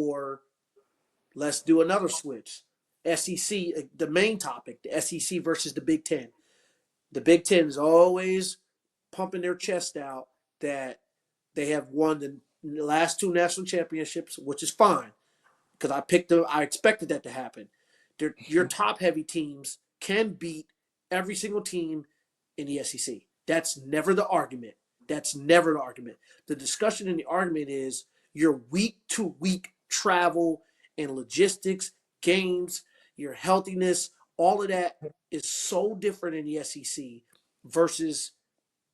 Or let's do another switch. SEC, the main topic, the SEC versus the Big Ten. The Big Ten is always pumping their chest out that they have won the last two national championships, which is fine because I picked them. I expected that to happen. Your top heavy teams can beat every single team in the SEC. That's never the argument. That's never the argument. The discussion and the argument is your week to week travel and logistics, games, your healthiness, all of that is so different in the SEC versus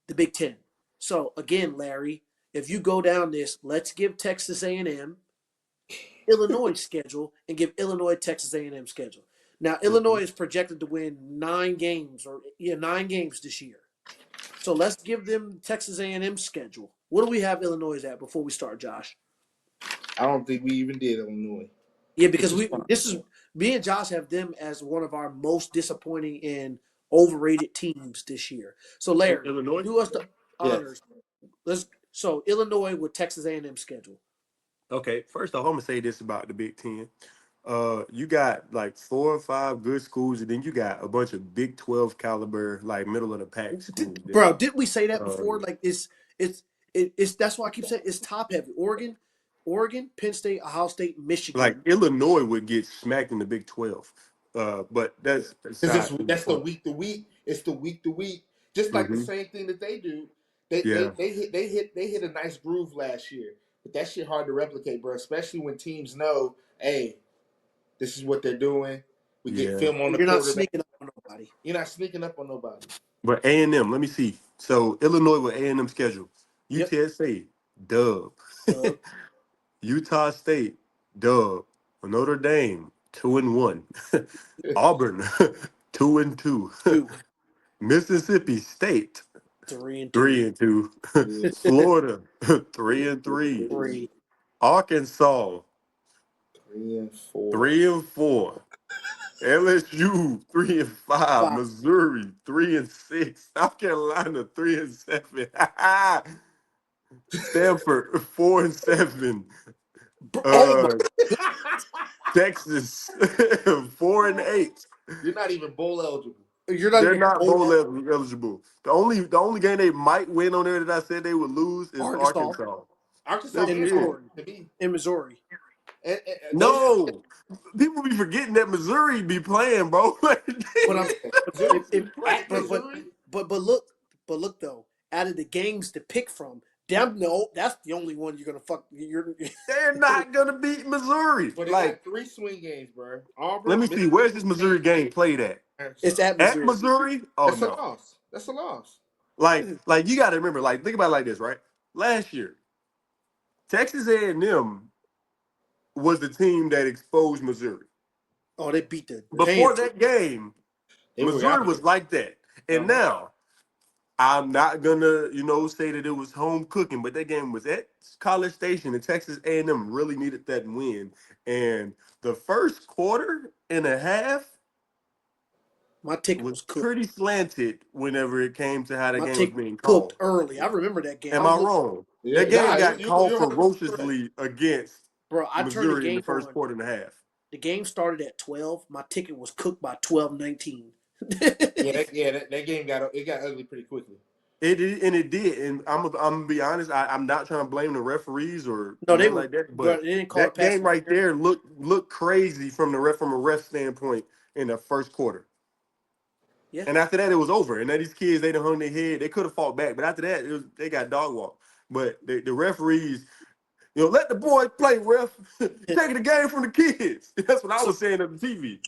the Big Ten. So again, Larry, if you go down this, let's give Texas A&M Illinois schedule and give Illinois Texas A&M schedule. Now Illinois is projected to win 9 games this year. So let's give them Texas A&M schedule. What do we have Illinois at before we start, Josh? I don't think we even did Illinois. Yeah, because me and Josh have them as one of our most disappointing and overrated teams this year. So Larry, Illinois? do us the honors. So Illinois with Texas A&M schedule. Okay, first off, I'm gonna say this about the Big Ten. You got like 4 or 5 good schools, and then you got a bunch of Big 12 caliber, like middle of the pack schools. Bro, didn't we say that before? Like it's that's why I keep saying it's top heavy. Oregon, Penn State, Ohio State, Michigan. Like Illinois would get smacked in the Big 12. But that's the week to week. It's the week to week. Just like the same thing that they do. They hit a nice groove last year. But that shit hard to replicate, bro. Especially when teams know, hey, this is what they're doing. We get film on the You're not sneaking up on nobody. You're not sneaking up on nobody. But A&M, let me see. So Illinois with A&M schedule. UTSA, dub. Utah State, dub. Notre Dame, 2-1. Auburn, 2-2. Mississippi State, 3-2. Florida, 3-3. Arkansas, 3-4. 3-4. LSU 3-5. Missouri 3-6. South Carolina 3-7. Stanford 4-7. Texas 4-8. You're not even bowl eligible. They're not bowl eligible. The only game they might win on there that I said they would lose is Arkansas. In Missouri. No, people be forgetting that Missouri be playing, bro. But look though, out of the games to pick from, that's the only one you're gonna fuck. They're not gonna beat Missouri. But they got 3 swing games, bro. Auburn, let me see. Where's this Missouri game played at? It's at Missouri. At Missouri? Oh, that's a loss. That's a loss. Like you got to remember. Like, think about it like this, right? Last year, Texas A&M was the team that exposed Missouri. Oh, they beat the before that game. Missouri was like that, and now I'm not gonna, say that it was home cooking, but that game was at College Station, and Texas A&M really needed that win. And the first quarter and a half, my ticket was pretty slanted whenever it came to how the game was being called. Cooked early. I remember that game. Am I wrong? Yeah, that game got called ferociously against Missouri in the first quarter and a half. The game started at 12. My ticket was cooked by 12:19. that game got ugly pretty quickly. It did, and I'm gonna be honest. I'm not trying to blame the referees or they like that, but they didn't call that game right there looked crazy from a ref standpoint in the first quarter. Yeah. And after that, it was over. And then these kids, they done hung their head. They could have fought back, but after that, they got dog walk. But the referees, let the boys play, ref. Taking the game from the kids. That's what I was saying on the TV.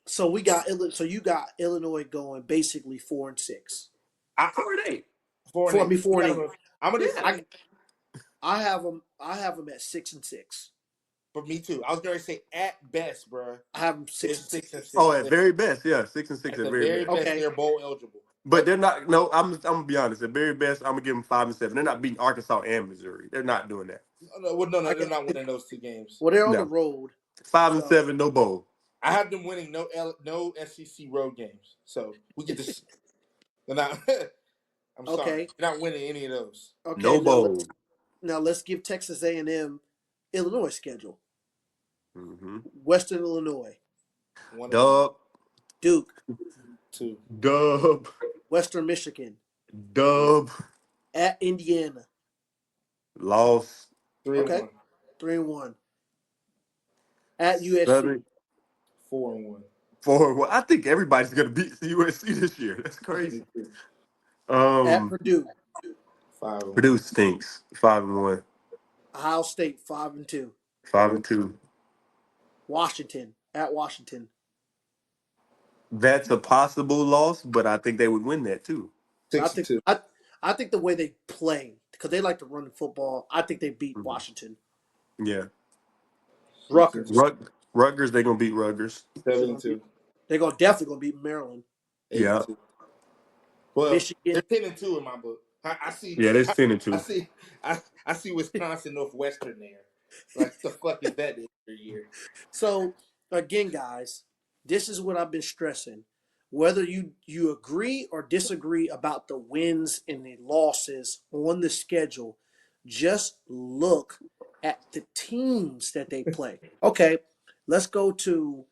So you got Illinois going basically 4-6. 4-8. 4-8. I have them at 6-6. But me too. I was gonna say at best, bro. I have them 6-6. Oh, at very best, yeah, 6-6 at very best. Okay, they're bowl eligible. But they're not. No, I'm gonna be honest. At very best, I'm gonna give them 5-7. They're not beating Arkansas and Missouri. They're not doing that. No, they're not winning those 2 games. Well, they're on the road. 5-7, no bowl. I have them winning no SEC road games. So we get this. They're not. I'm sorry. They're not winning any of those. Okay, no bowl. Now let's give Texas A&M Illinois schedule. Mm-hmm. Western Illinois. Dub. Duke. 2. Dub. Western Michigan. Dub. At Indiana. Loss. 3-1. Okay. 3-1. At USC. 7. 4-1. 4. Well, I think everybody's gonna beat USC this year. That's crazy. At Um, Purdue. 5-1. Purdue stinks. 5-1. Ohio State 5-2. 5-2. Washington. At Washington. That's a possible loss, but I think they would win that too. I 6 think 2. I think the way they play, because they like to run the football, I think they beat Mhm. Washington. Yeah. Rutgers. Rutgers, they're gonna beat Rutgers. 7-2. They're definitely gonna beat Maryland. 8 Yeah. 2. Well, Michigan. they're 10-2 in my book. I see. Yeah, they're I, 10-2. I see. I see Wisconsin Northwestern there. Like the fuck is that this year? So again, guys, this is what I've been stressing. Whether you agree or disagree about the wins and the losses on the schedule, just look at the teams that they play. Okay, let's go to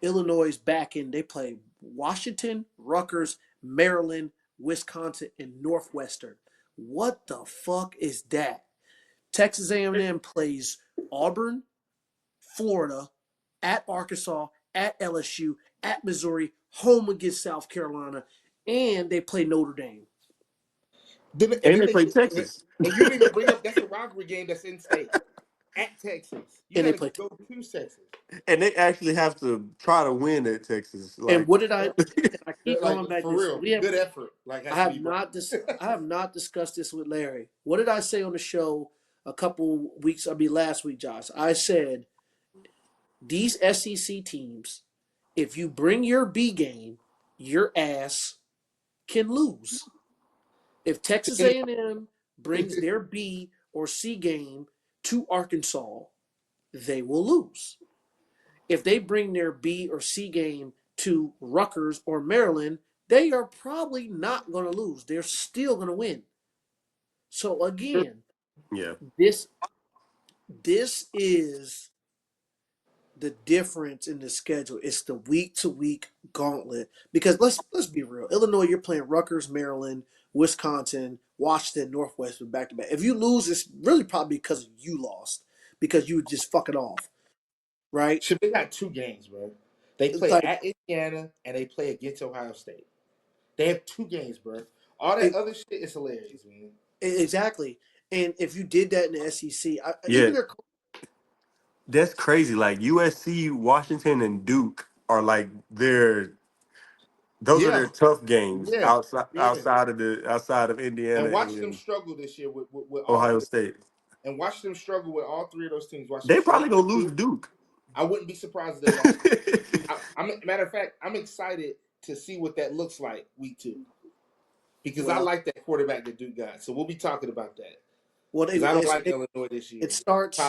Illinois' back end. They play Washington, Rutgers, Maryland, Wisconsin, and Northwestern. What the fuck is that? Texas A&M plays Auburn, Florida, at Arkansas, at LSU, at Missouri, home against South Carolina, and they play Notre Dame. And they play Texas. And you didn't even bring up that's a rivalry game that's in state at Texas. You And they got to play. go to Texas. And they actually have to try to win at Texas. And Like, what did I? I keep Like going back for to this. real, good effort. Like I have not I have not discussed this with Larry. What did I say on the show a couple weeks? Last week, Josh. I said these SEC teams, if you bring your B game, your ass can lose. If Texas A&M brings their B or C game to Arkansas, they will lose. If they bring their B or C game to Rutgers or Maryland, they are probably not going to lose. They're still going to win. So again, yeah. this is the difference in the schedule. It's the week to week gauntlet. Because let's be real. Illinois, you're playing Rutgers, Maryland, Wisconsin, Washington, Northwestern back to back. If you lose, it's really probably because you lost. Because you would just fuck it off. Right? Should they got 2 games, bro? They It's play like at Indiana and they play against Ohio State. They have 2 games, bro. All that other shit is hilarious, man. Exactly. And if you did that in the SEC, Yeah. That's crazy. Like USC, Washington, and Duke are like those are Yeah, their tough games yeah, yeah. outside of Indiana And watch them and struggle this year with all Ohio 3. State. And watch them struggle with all 3 of those teams. Watch them They probably struggle gonna with lose to Duke. Duke. I wouldn't be surprised if they lost. Matter of fact, I'm excited to see what that looks like week 2 because I like that quarterback that Duke got. So we'll be talking about that. Well, because I don't like Illinois this year. It starts.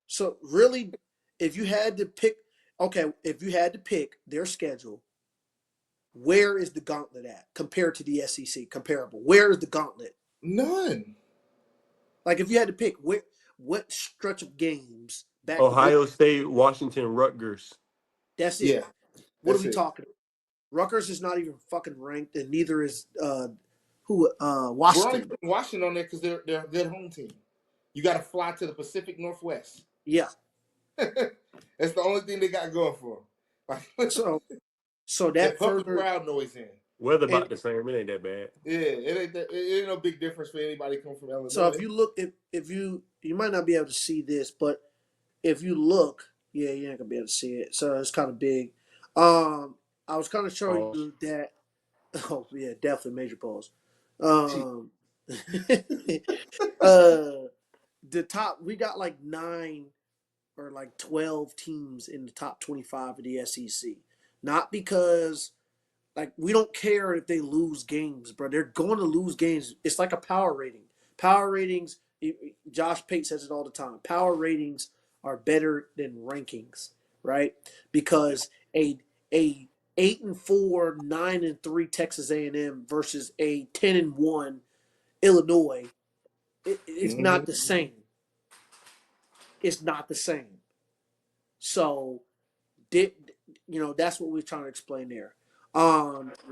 So really, if you had to pick their schedule, where is the gauntlet at compared to the SEC? Comparable. Where is the gauntlet? None. Like if you had to pick, what stretch of games back? Ohio State, Washington, Rutgers. That's it. Yeah. What are we talking about? Rutgers is not even fucking ranked, and neither is Washington. We're only putting Washington on there because they're a good home team. You got to fly to the Pacific Northwest. Yeah. That's the only thing they got going for them. So that put the crowd noise in. Weather about the same. It ain't that bad. Yeah, it ain't no big difference for anybody coming from Illinois. So if you look, if you might not be able to see this, but if you look, yeah, you ain't gonna be able to see it. So it's kind of big. I was kind of showing you that. Oh yeah, definitely major pause. The top, we got like 9 or like 12 teams in the top 25 of the SEC. Not because like we don't care if they lose games, bro. They're going to lose games. It's like a power rating. Power ratings. Josh Pate says it all the time. Power ratings are better than rankings, right? Because a 8-4, 9-3 Texas A&M versus a 10-1 Illinois, it's not the same. It's not the same. So, that's what we're trying to explain there.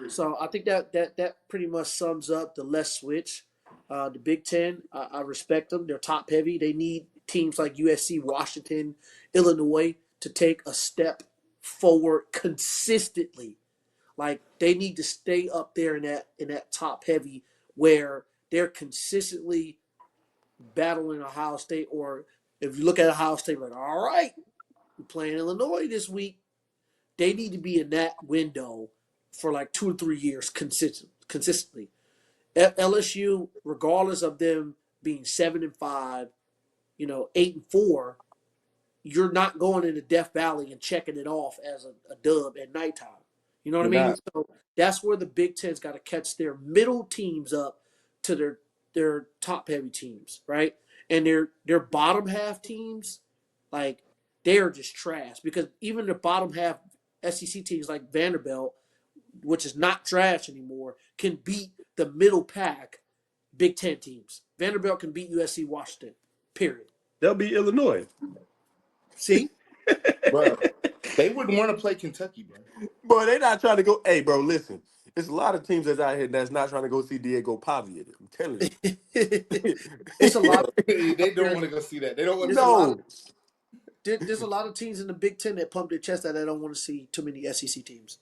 So I think that pretty much sums up the less switch. The Big Ten, I respect them. They're top heavy. They need teams like USC, Washington, Illinois to take a step forward consistently. Like they need to stay up there in that top heavy where they're consistently battling Ohio State. Or if you look at Ohio State, like, all right, we're playing Illinois this week. They need to be in that window for like 2 or 3 years consistently. LSU, regardless of them being 7-5, 8-4, you're not going into Death Valley and checking it off as a dub at nighttime. You know what I mean? Not. So that's where the Big Ten's got to catch their middle teams up to their top heavy teams, right? And their bottom half teams, like they are just trash because even the bottom half SEC teams like Vanderbilt, which is not trash anymore, can beat the middle pack Big Ten teams. Vanderbilt can beat USC, Washington. Period. They'll be Illinois. See? Bro, they wouldn't want to play Kentucky, bro. Bro, they not trying to go. Hey, bro, listen. There's a lot of teams that's out here that's not trying to go see Diego Pavia. I'm telling you. It's a lot. They don't want to go see that. They don't want to. No. There's a lot of teams in the Big Ten that pump their chest that they don't want to see too many SEC teams.